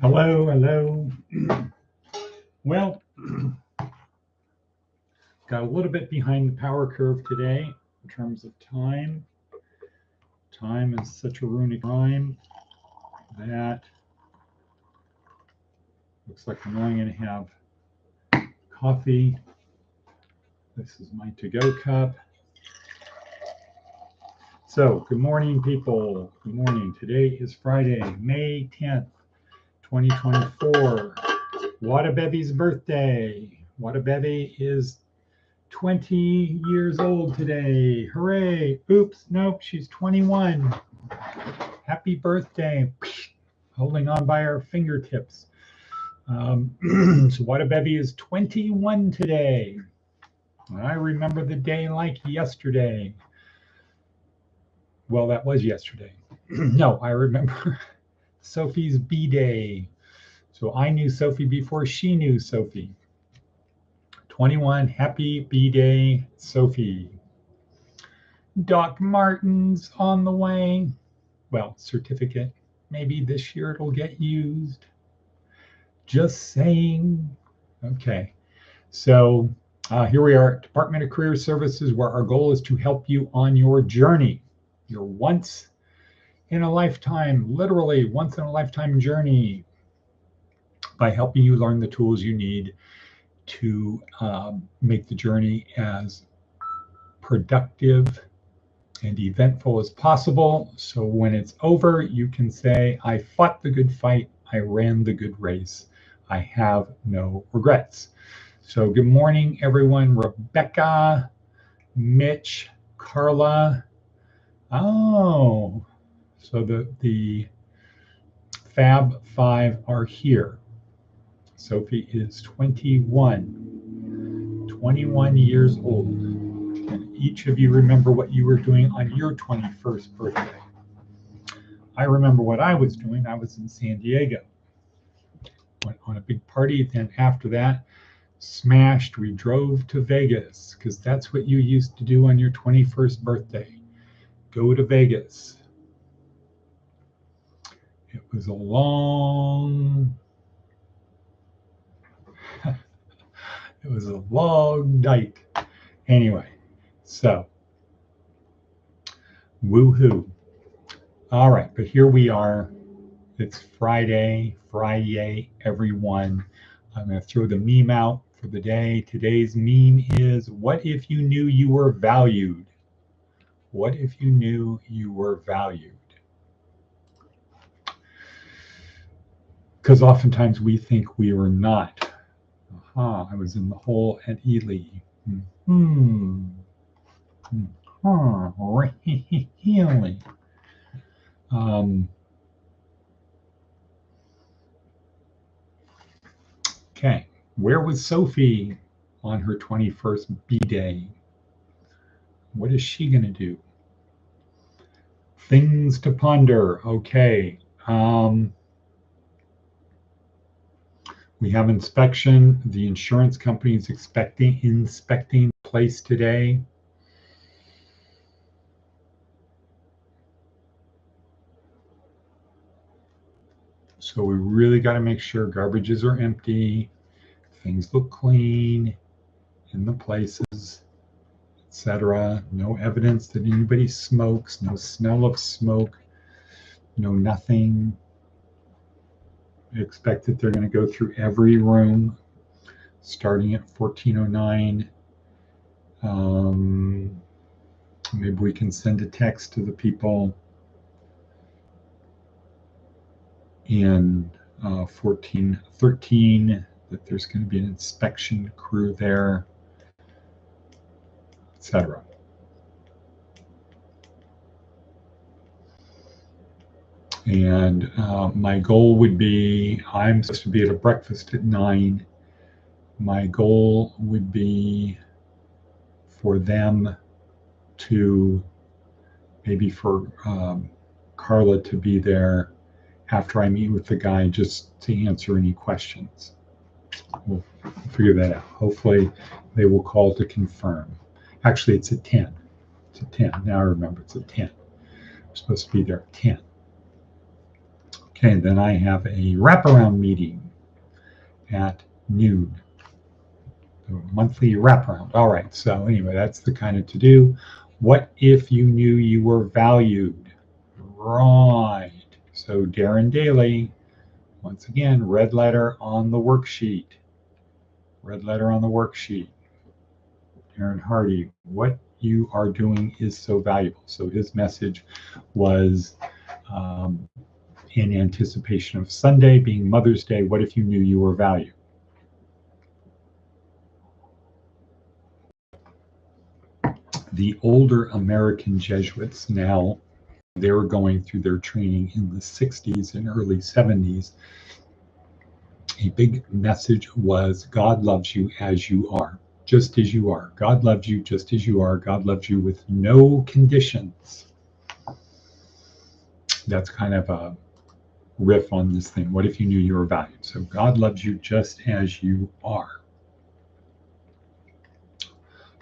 Hello, hello. Well, got a little bit behind the power curve today in terms of time. Time is such a runic rhyme that looks like I'm only going to have coffee. This is my to-go cup. So, good morning, people. Good morning. Today is Friday, May 10th, 2024. Wadabebe's birthday. Wadabebe is 20 years old today. Hooray. Oops, nope, she's 21. Happy birthday. Holding on by our fingertips. So Wadabebe is 21 today. I remember the day like yesterday. Well, that was yesterday. No, I remember Sophie's B-Day. So I knew Sophie before she knew Sophie. 21, happy B-Day, Sophie. Doc Martens on the way. Well, certificate. Maybe this year it'll get used. Just saying. Okay. So here we are at Department of Career Services, where our goal is to help you on your journey. Your once in a lifetime, literally once in a lifetime journey, by helping you learn the tools you need to make the journey as productive and eventful as possible. So when it's over, you can say, I fought the good fight. I ran the good race. I have no regrets. So good morning, everyone. Rebecca, Mitch, Carla. Oh, so the Fab Five are here. Sophie is 21 years old. And each of you remember what you were doing on your 21st birthday. I remember what I was doing. I was in San Diego. Went on a big party. Then after that, smashed. We drove to Vegas because that's what you used to do on your 21st birthday. Go to Vegas. It was a long night. Anyway, so woohoo. All right, but here we are. It's Friday, everyone. I'm going to throw the meme out for the day. Today's meme is, what if you knew you were valued? What if you knew you were valued? Because oftentimes we think we were not. I was in the hole at Ely. Really? Okay, where was Sophie on her 21st B-Day? What is she going to do? Things to ponder. Okay. We have inspection. The insurance company is inspecting the place today. So we really got to make sure garbages are empty, things look clean in the places, etc. No evidence that anybody smokes, no smell of smoke, no nothing. I expect that they're going to go through every room, starting at 1409. Maybe we can send a text to the people in 1413 that there's going to be an inspection crew there, etc. And my goal would be, I'm supposed to be at a breakfast at 9. My goal would be for them to, maybe for Carla to be there after I meet with the guy, just to answer any questions. We'll figure that out. Hopefully they will call to confirm. Actually, it's at 10. It's at 10. Now I remember it's at 10. I'm supposed to be there at 10. Okay, then I have a wraparound meeting at noon. So monthly wraparound. All right, so anyway, that's the kind of to-do. What if you knew you were valued? Right. So Darren Daly, once again, red letter on the worksheet. Red letter on the worksheet. Darren Hardy, what you are doing is so valuable. So his message was in anticipation of Sunday being Mother's Day. What if you knew you were valued? The older American Jesuits, now they were going through their training in the 60s and early 70s. A big message was God loves you as you are, just as you are. God loves you just as you are. God loves you with no conditions. That's kind of a riff on this thing. What if you knew you were valued? So God loves you just as you are.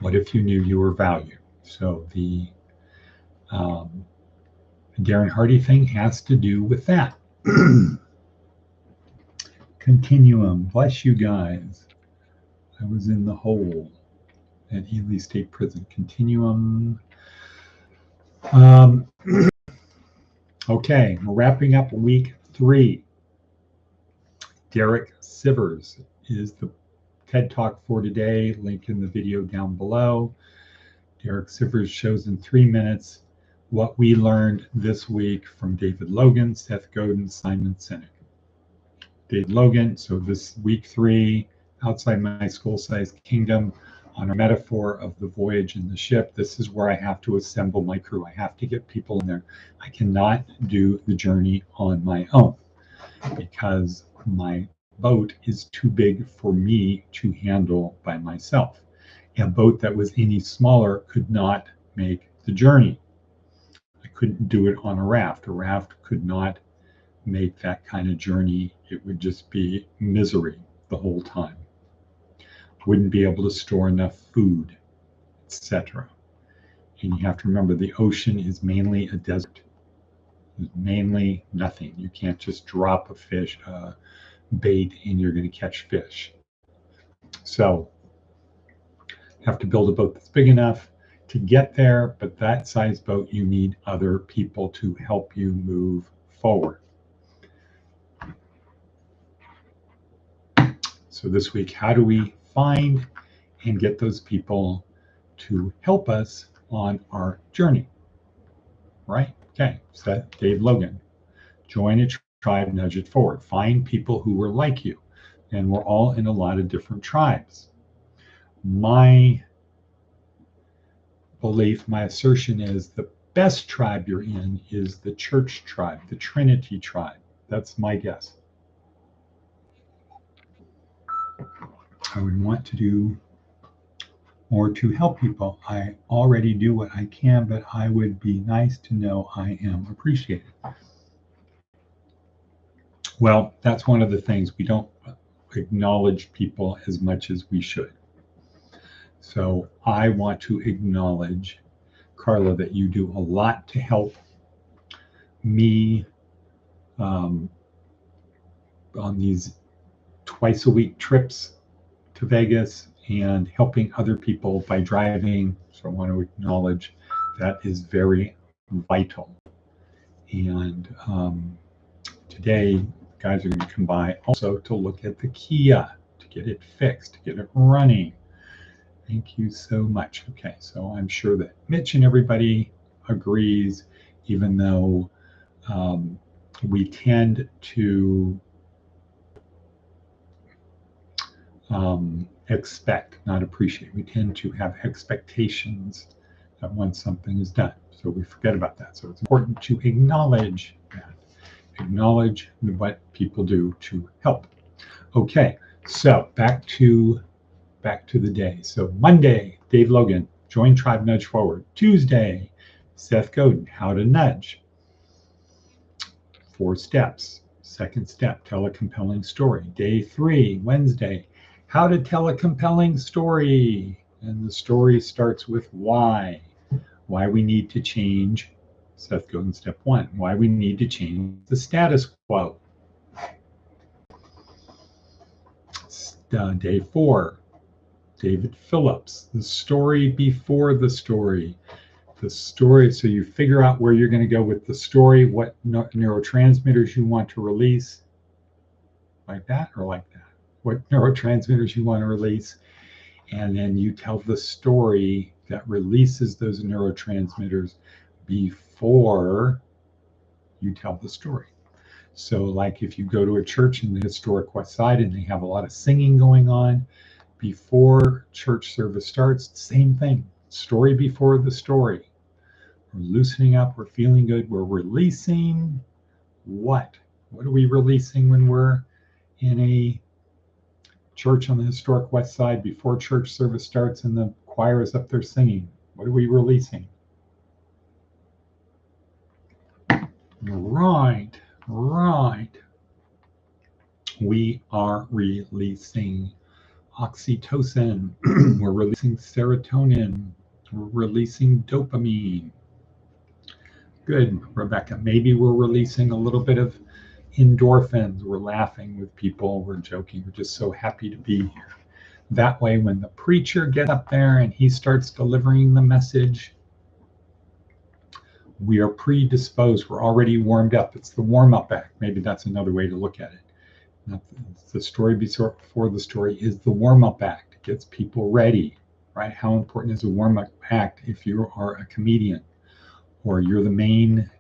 What if you knew you were valued? So the Darren Hardy thing has to do with that. Continuum. Bless you guys. I was in the hole at Ely State Prison. Continuum. Okay, we're wrapping up week 3. Derek Sivers is the TED Talk for today. Link in the video down below. Derek Sivers shows in 3 minutes what we learned this week from David Logan, Seth Godin, Simon Sinek. Dave Logan, so this week 3, outside my school-sized kingdom, on a metaphor of the voyage in the ship. This is where I have to assemble my crew. I have to get people in there. I cannot do the journey on my own because my boat is too big for me to handle by myself. A boat that was any smaller could not make the journey. I couldn't do it on a raft. A raft could not make that kind of journey. It would just be misery the whole time. Wouldn't be able to store enough food, etc. And you have to remember the ocean is mainly a desert. It's mainly nothing. You can't just drop a fish, bait, and you're going to catch fish. So you have to build a boat that's big enough to get there, but that size boat, you need other people to help you move forward. So this week, how do we find and get those people to help us on our journey? Right? Okay, so Dave Logan. Join a tribe, nudge it forward. Find people who are like you. And we're all in a lot of different tribes. My belief, my assertion is the best tribe you're in is the church tribe, the Trinity tribe. That's my guess. I would want to do more to help people. I already do what I can, but I would be nice to know I am appreciated. Well, that's one of the things. We don't acknowledge people as much as we should. So I want to acknowledge, Carla, that you do a lot to help me on these twice a week trips to Vegas and helping other people by driving. So I want to acknowledge that is very vital. And today, guys are going to come by also to look at the Kia, to get it fixed, to get it running. Thank you so much. Okay, so I'm sure that Mitch and everybody agrees, even though we tend to expect, not appreciate. We tend to have expectations that once something is done. So we forget about that. So it's important to acknowledge that. Acknowledge what people do to help. Okay, so back to the day. So Monday, Dave Logan, join Tribe Nudge Forward. Tuesday, Seth Godin, how to nudge. 4 steps. Second step, tell a compelling story. Day 3, Wednesday, how to tell a compelling story. And the story starts with why we need to change Seth Godin, step 1, why we need to change the status quo. Day 4, David Phillips, the story before the story. The story, so you figure out where you're going to go with the story, what neurotransmitters you want to release, like that or like that. What neurotransmitters you want to release, and then you tell the story that releases those neurotransmitters before you tell the story. So like if you go to a church in the historic West Side and they have a lot of singing going on, before church service starts, same thing, story before the story. We're loosening up, we're feeling good, we're releasing what? What are we releasing when we're in a church on the historic West Side before church service starts and the choir is up there singing? What are we releasing? Right. We are releasing oxytocin. We're releasing serotonin. We're releasing dopamine. Good, Rebecca. Maybe we're releasing a little bit of endorphins. We're laughing with people. We're joking. We're just so happy to be here. That way, when the preacher gets up there and he starts delivering the message, we are predisposed. We're already warmed up. It's the warm-up act. Maybe that's another way to look at it. Not the story before the story is the warm-up act. It gets people ready, right? How important is a warm-up act if you are a comedian or you're the main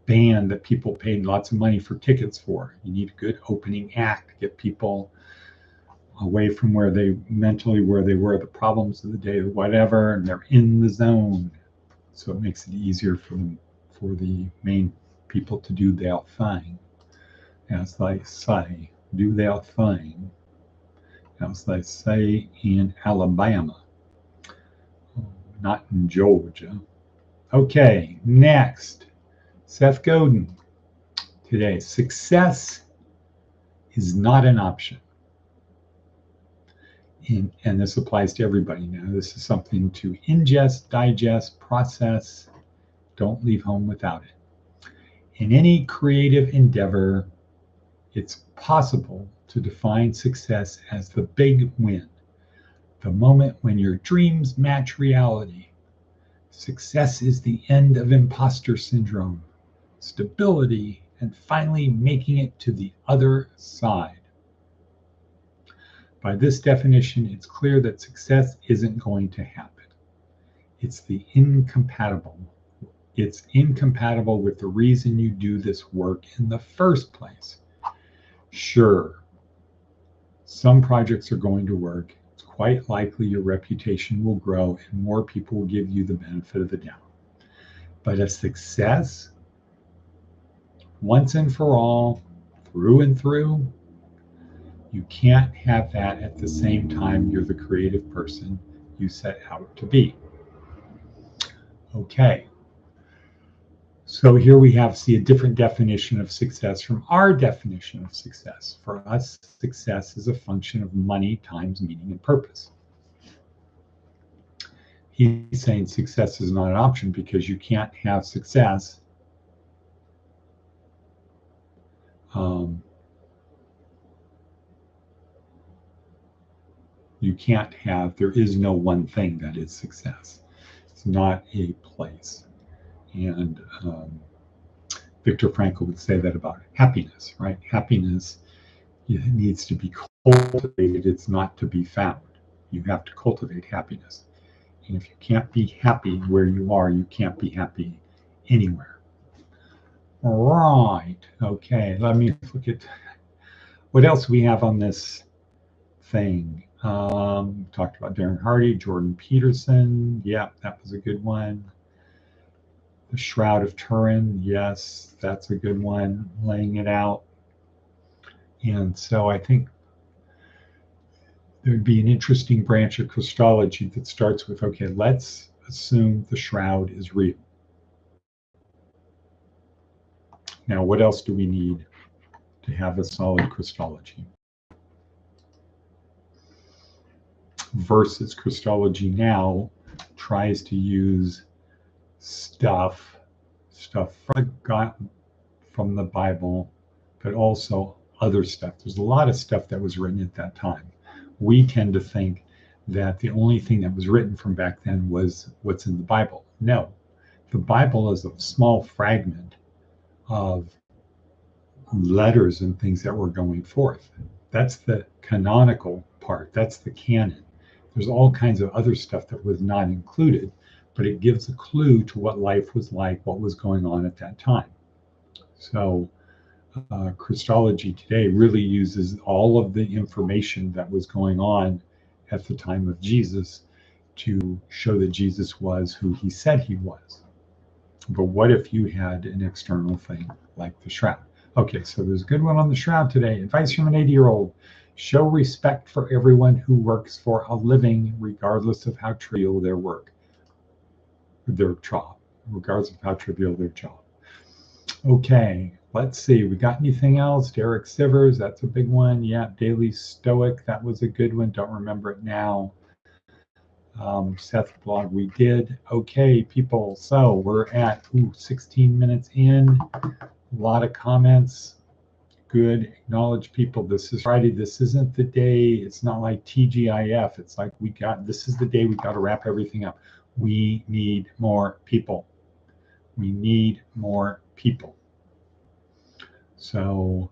band that people paid lots of money for tickets for? You need a good opening act to get people away from where they were, the problems of the day, whatever, and they're in the zone. So it makes it easier for the main people to do their thing, as they say, do their thing, as they say in Alabama, not in Georgia. Okay, next, Seth Godin today. Success is not an option. And this applies to everybody now. This is something to ingest, digest, process. Don't leave home without it. In any creative endeavor, it's possible to define success as the big win, the moment when your dreams match reality. Success is the end of imposter syndrome, stability, and finally making it to the other side. By this definition, it's clear that success isn't going to happen. It's incompatible with the reason you do this work in the first place. Sure, some projects are going to work. It's quite likely your reputation will grow and more people will give you the benefit of the doubt. But a success, once and for all, through and through, you can't have that at the same time you're the creative person you set out to be. Okay. So here we see a different definition of success from our definition of success. For us, success is a function of money times meaning and purpose. He's saying success is not an option because you can't have success there is no one thing that is success. It's not a place. And Viktor Frankl would say that about happiness, right? Happiness needs to be cultivated. It's not to be found. You have to cultivate happiness. And if you can't be happy where you are, you can't be happy anywhere. All right. Okay. Let me look at what else we have on this thing. Talked about Darren Hardy, Jordan Peterson. Yeah, that was a good one. The Shroud of Turin. Yes, that's a good one. Laying it out. And so I think there'd be an interesting branch of Christology that starts with, okay, let's assume the shroud is real. Now, what else do we need to have a solid Christology? Versus Christology now tries to use stuff stuff from the Bible, but also other stuff. There's a lot of stuff that was written at that time. We tend to think that the only thing that was written from back then was what's in the Bible. No, the Bible is a small fragment of letters and things that were going forth. That's the canonical part. That's the canon. There's all kinds of other stuff that was not included, but it gives a clue to what life was like, what was going on at that time. So Christology today really uses all of the information that was going on at the time of Jesus to show that Jesus was who he said he was. But what if you had an external thing like the shroud? Okay, so there's a good one on the shroud today. Advice from an 80-year-old. Show respect for everyone who works for a living, regardless of how trivial their work, their job, regardless of how trivial their job. Okay, let's see. We got anything else? Derek Sivers, that's a big one. Yeah, Daily Stoic, that was a good one. Don't remember it now. Seth blog, we did. Okay, people. So we're at 16 minutes in. A lot of comments. Good. Acknowledge people. This is Friday. This isn't the day. It's not like TGIF. It's like this is the day we got to wrap everything up. We need more people. We need more people. So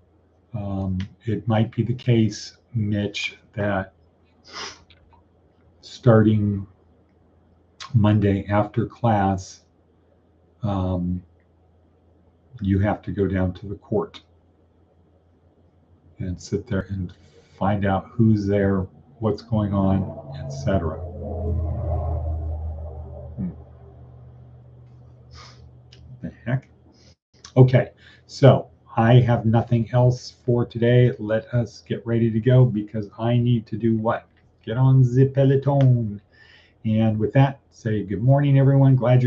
it might be the case, Mitch, that starting Monday after class, you have to go down to the court and sit there and find out who's there, what's going on, etc. The heck? Okay, so I have nothing else for today. Let us get ready to go because I need to do what? Get on the peloton. And with that, say good morning, everyone. Glad you're